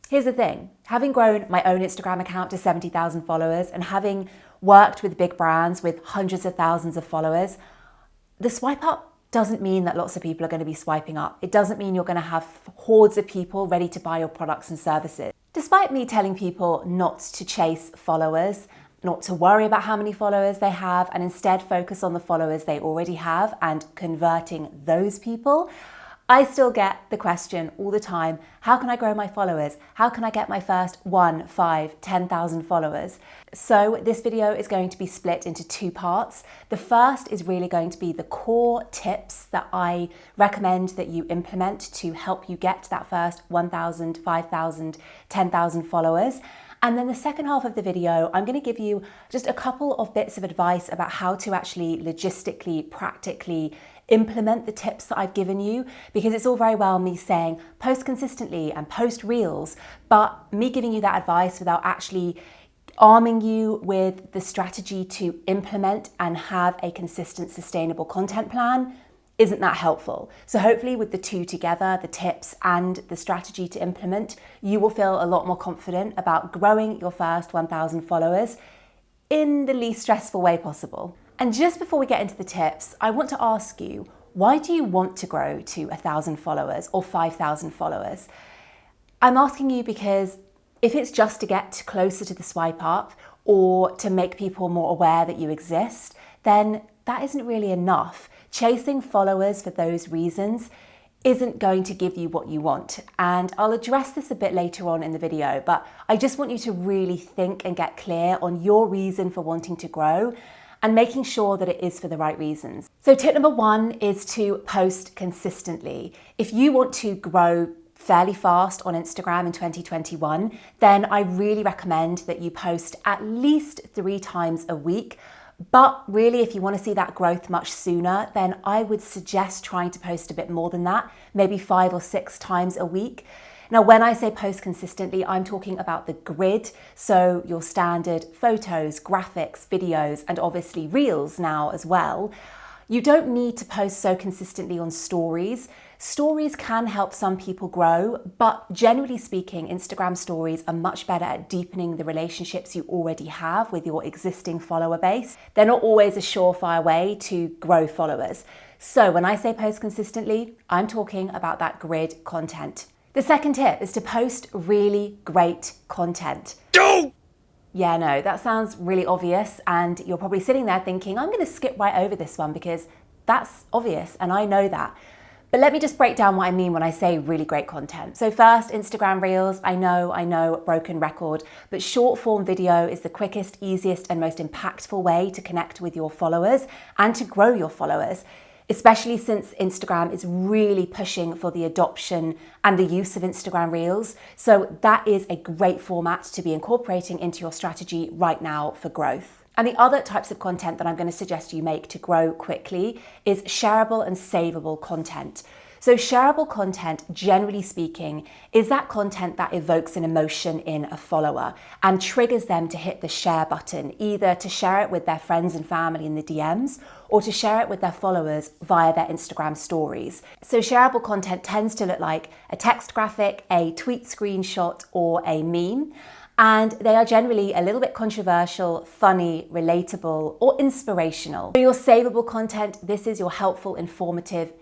Here's the thing, having grown my own Instagram account to 70,000 followers and having worked with big brands with hundreds of thousands of followers, the swipe up doesn't mean that lots of people are going to be swiping up. It doesn't mean you're going to have hordes of people ready to buy your products and services. Despite me telling people not to chase followers, not to worry about how many followers they have, and instead focus on the followers they already have and converting those people, I still get the question all the time, how can I grow my followers? How can I get my first 1, 5, 10,000 followers? So this video is going to be split into two parts. The first is really going to be the core tips that I recommend that you implement to help you get that first 1,000, 5,000, 10,000 followers. And then the second half of the video, I'm going to give you just a couple of bits of advice about how to actually logistically, practically implement the tips that I've given you, because it's all very well me saying post consistently and post reels, but me giving you that advice without actually arming you with the strategy to implement and have a consistent, sustainable content plan isn't that helpful. So hopefully with the two together, the tips and the strategy to implement, you will feel a lot more confident about growing your first 1,000 followers in the least stressful way possible. And just before we get into the tips, I want to ask you, why do you want to grow to 1,000 followers or 5,000 followers? I'm asking you because if it's just to get closer to the swipe up or to make people more aware that you exist, then that isn't really enough. Chasing followers for those reasons isn't going to give you what you want. And I'll address this a bit later on in the video, but I just want you to really think and get clear on your reason for wanting to grow and making sure that it is for the right reasons. So tip number one is to post consistently. If you want to grow fairly fast on Instagram in 2021, then I really recommend that you post at least 3 times a week. But really, if you want to see that growth much sooner, then I would suggest trying to post a bit more than that, maybe 5 or 6 times a week. Now, when I say post consistently, I'm talking about the grid. So your standard photos, graphics, videos, and obviously reels now as well. You don't need to post so consistently on stories. Stories can help some people grow, but generally speaking, Instagram stories are much better at deepening the relationships you already have with your existing follower base. They're not always a surefire way to grow followers. So when I say post consistently, I'm talking about that grid content. The second tip is to post really great content. Yeah, no, that sounds really obvious, and you're probably sitting there thinking, I'm going to skip right over this one because that's obvious and I know that. But let me just break down what I mean when I say really great content. So first, Instagram Reels, I know, broken record, but short form video is the quickest, easiest, and most impactful way to connect with your followers and to grow your followers, especially since Instagram is really pushing for the adoption and the use of Instagram Reels. So that is a great format to be incorporating into your strategy right now for growth. And the other types of content that I'm going to suggest you make to grow quickly is shareable and savable content. So shareable content, generally speaking, is that content that evokes an emotion in a follower and triggers them to hit the share button, either to share it with their friends and family in the DMs or to share it with their followers via their Instagram stories. So shareable content tends to look like a text graphic, a tweet screenshot, or a meme. And they are generally a little bit controversial, funny, relatable, or inspirational. For your savable content, this is your helpful, informative,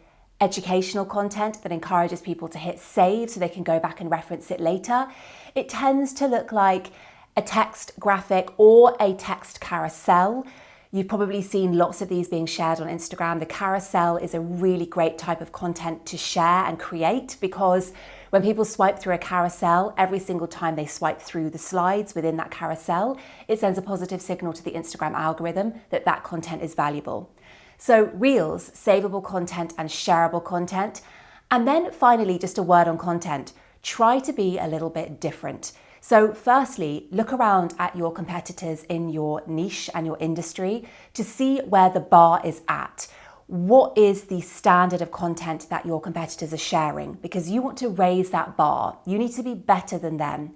educational content that encourages people to hit save so they can go back and reference it later. It tends to look like a text graphic or a text carousel. You've probably seen lots of these being shared on Instagram. The carousel is a really great type of content to share and create because when people swipe through a carousel, every single time they swipe through the slides within that carousel, it sends a positive signal to the Instagram algorithm that that content is valuable. So Reels, savable content and shareable content. And then finally, just a word on content. Try to be a little bit different. So firstly, look around at your competitors in your niche and your industry to see where the bar is at. What is the standard of content that your competitors are sharing? Because you want to raise that bar. You need to be better than them.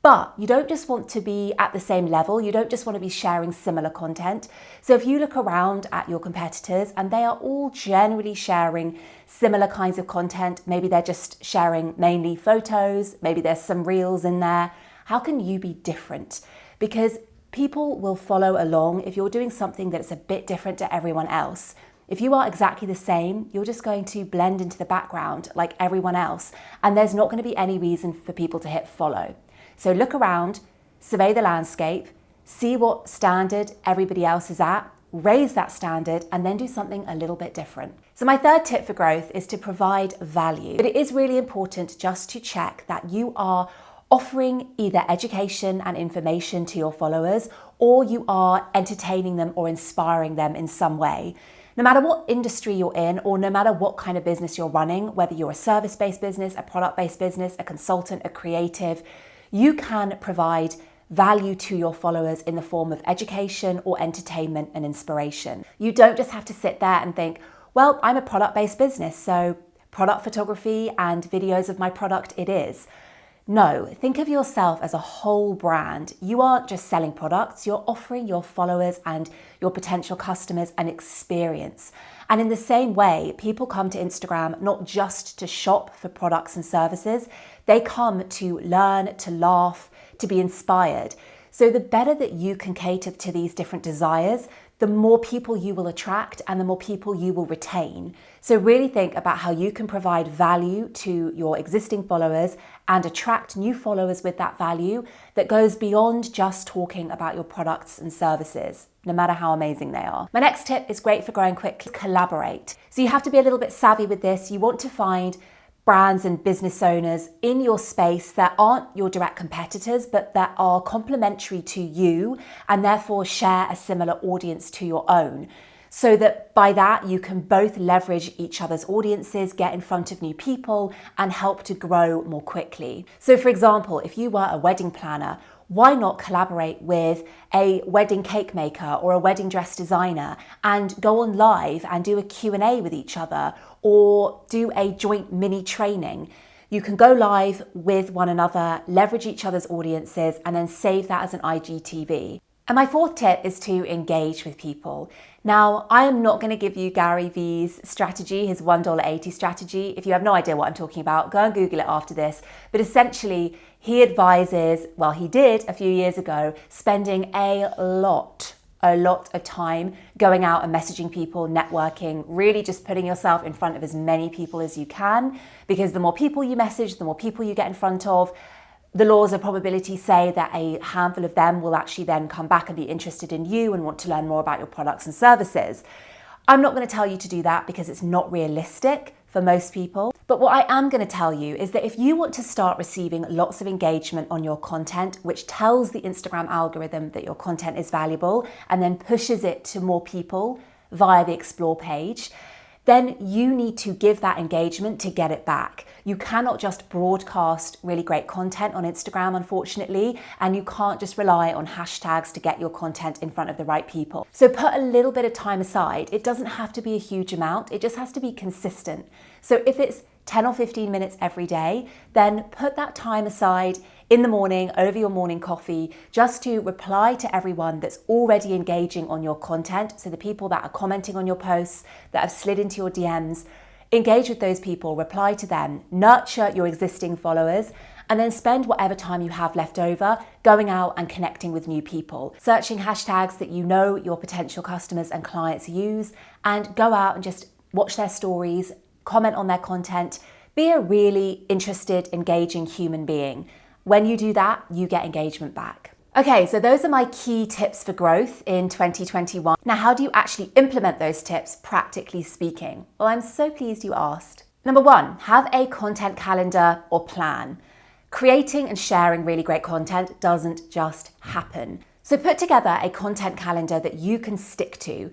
But you don't just want to be at the same level. You don't just want to be sharing similar content. So if you look around at your competitors and they are all generally sharing similar kinds of content, maybe they're just sharing mainly photos, maybe there's some reels in there. How can you be different? Because people will follow along if you're doing something that's a bit different to everyone else. If you are exactly the same, you're just going to blend into the background like everyone else, and there's not going to be any reason for people to hit follow. So look around, survey the landscape, see what standard everybody else is at, raise that standard, and then do something a little bit different. So my third tip for growth is to provide value. But it is really important just to check that you are offering either education and information to your followers, or you are entertaining them or inspiring them in some way. No matter what industry you're in, or no matter what kind of business you're running, whether you're a service-based business, a product-based business, a consultant, a creative, you can provide value to your followers in the form of education or entertainment and inspiration. You don't just have to sit there and think, well, I'm a product-based business, so product photography and videos of my product it is. No, think of yourself as a whole brand. You aren't just selling products, you're offering your followers and your potential customers an experience. And in the same way, people come to Instagram not just to shop for products and services, they come to learn, to laugh, to be inspired. So the better that you can cater to these different desires, the more people you will attract and the more people you will retain. So really think about how you can provide value to your existing followers and attract new followers with that value that goes beyond just talking about your products and services, no matter how amazing they are. My next tip is great for growing quickly: collaborate. So you have to be a little bit savvy with this. You want to find brands and business owners in your space that aren't your direct competitors, but that are complementary to you and therefore share a similar audience to your own. So that by that you can both leverage each other's audiences, get in front of new people, and help to grow more quickly. So for example, if you were a wedding planner, why not collaborate with a wedding cake maker or a wedding dress designer and go on live and do a Q&A with each other, or do a joint mini training? You can go live with one another, leverage each other's audiences, and then save that as an IGTV. And my fourth tip is to engage with people. Now, I am not going to give you Gary Vee's strategy, his $1.80 strategy. If you have no idea what I'm talking about, go and Google it after this. But essentially, he advises, well, he did a few years ago, spending a lot of time going out and messaging people, networking, really just putting yourself in front of as many people as you can, because the more people you message, the more people you get in front of, the laws of probability say that a handful of them will actually then come back and be interested in you and want to learn more about your products and services. I'm not going to tell you to do that because it's not realistic for most people. But what I am going to tell you is that if you want to start receiving lots of engagement on your content, which tells the Instagram algorithm that your content is valuable and then pushes it to more people via the Explore page, then you need to give that engagement to get it back. You cannot just broadcast really great content on Instagram, unfortunately, and you can't just rely on hashtags to get your content in front of the right people. So put a little bit of time aside. It doesn't have to be a huge amount, it just has to be consistent. So if it's 10 or 15 minutes every day, then put that time aside in the morning over your morning coffee just to reply to everyone that's already engaging on your content. So the people that are commenting on your posts, that have slid into your DMs, engage with those people, reply to them, nurture your existing followers, and then spend whatever time you have left over going out and connecting with new people, searching hashtags that you know your potential customers and clients use, and go out and just watch their stories, comment on their content, be a really interested, engaging human being. When you do that, you get engagement back. Okay, so those are my key tips for growth in 2021. Now, how do you actually implement those tips, practically speaking? Well, I'm so pleased you asked. Number one, have a content calendar or plan. Creating and sharing really great content doesn't just happen. So put together a content calendar that you can stick to.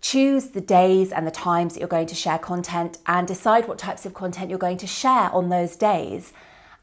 Choose the days and the times that you're going to share content and decide what types of content you're going to share on those days.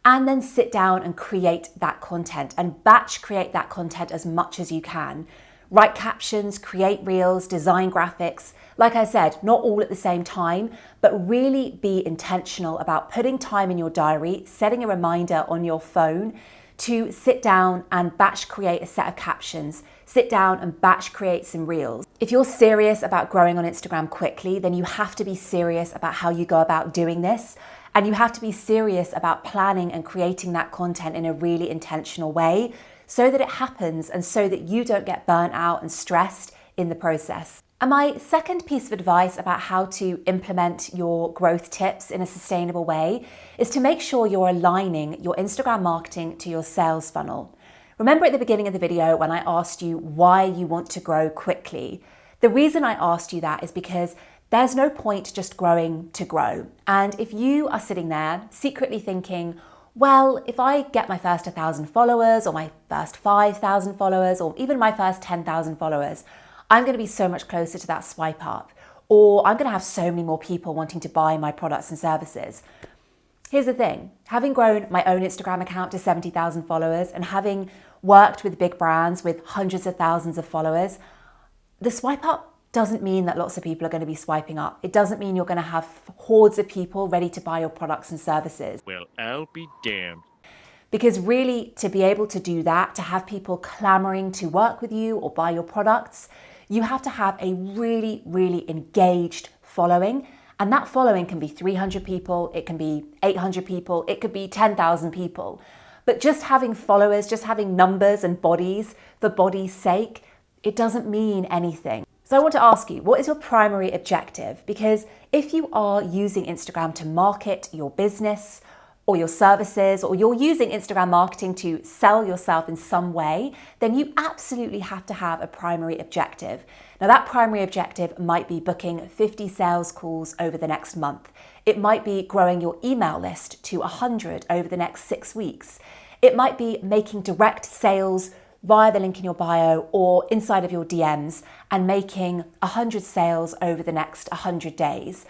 And then sit down and create that content and batch create that content as much as you can. Write captions, create reels, design graphics. Like I said, not all at the same time, but really be intentional about putting time in your diary, setting a reminder on your phone to sit down and batch create a set of captions, sit down and batch create some reels. If you're serious about growing on Instagram quickly, then you have to be serious about how you go about doing this. And you have to be serious about planning and creating that content in a really intentional way so that it happens and so that you don't get burnt out and stressed in the process. And my second piece of advice about how to implement your growth tips in a sustainable way is to make sure you're aligning your Instagram marketing to your sales funnel. Remember at the beginning of the video when I asked you why you want to grow quickly? The reason I asked you that is because there's no point just growing to grow. And if you are sitting there secretly thinking, well, if I get my first 1,000 followers or my first 5,000 followers or even my first 10,000 followers, I'm going to be so much closer to that swipe up, or I'm going to have so many more people wanting to buy my products and services. Here's the thing, having grown my own Instagram account to 70,000 followers and having worked with big brands with hundreds of thousands of followers, the swipe up doesn't mean that lots of people are going to be swiping up. It doesn't mean you're going to have hordes of people ready to buy your products and services. Well, I'll be damned. Because really, to be able to do that, to have people clamoring to work with you or buy your products, you have to have a really, really engaged following. And that following can be 300 people, it can be 800 people, it could be 10,000 people. But just having followers, just having numbers and bodies for body's sake, it doesn't mean anything. So I want to ask you, what is your primary objective? Because if you are using Instagram to market your business or your services, or you're using Instagram marketing to sell yourself in some way, then you absolutely have to have a primary objective. Now that primary objective might be booking 50 sales calls over the next month. It might be growing your email list to 100 over the next 6 weeks. It might be making direct sales via the link in your bio or inside of your DMs and making 100 sales over the next 100 days.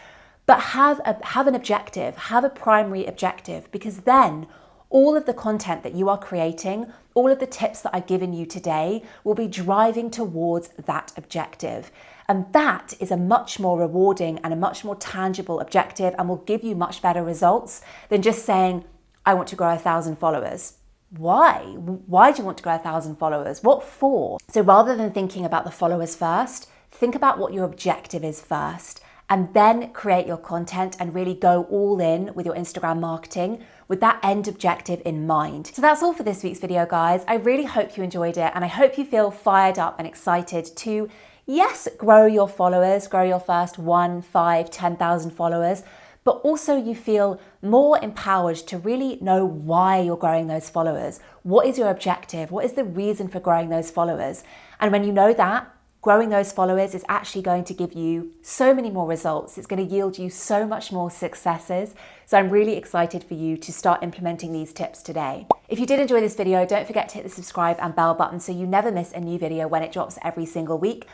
But have an objective, have a primary objective, because then all of the content that you are creating, all of the tips that I've given you today will be driving towards that objective. And that is a much more rewarding and a much more tangible objective and will give you much better results than just saying, I want to grow 1,000 followers. Why? Why do you want to grow 1,000 followers? What for? So rather than thinking about the followers first, think about what your objective is first. And then create your content and really go all in with your Instagram marketing with that end objective in mind. So that's all for this week's video, guys. I really hope you enjoyed it and I hope you feel fired up and excited to, yes, grow your followers, grow your first 1, 5, 10,000 followers, but also you feel more empowered to really know why you're growing those followers. What is your objective? What is the reason for growing those followers? And when you know that, growing those followers is actually going to give you so many more results. It's going to yield you so much more successes. So I'm really excited for you to start implementing these tips today. If you did enjoy this video, don't forget to hit the subscribe and bell button so you never miss a new video when it drops every single week.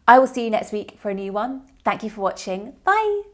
I will see you next week for a new one. Thank you for watching. Bye.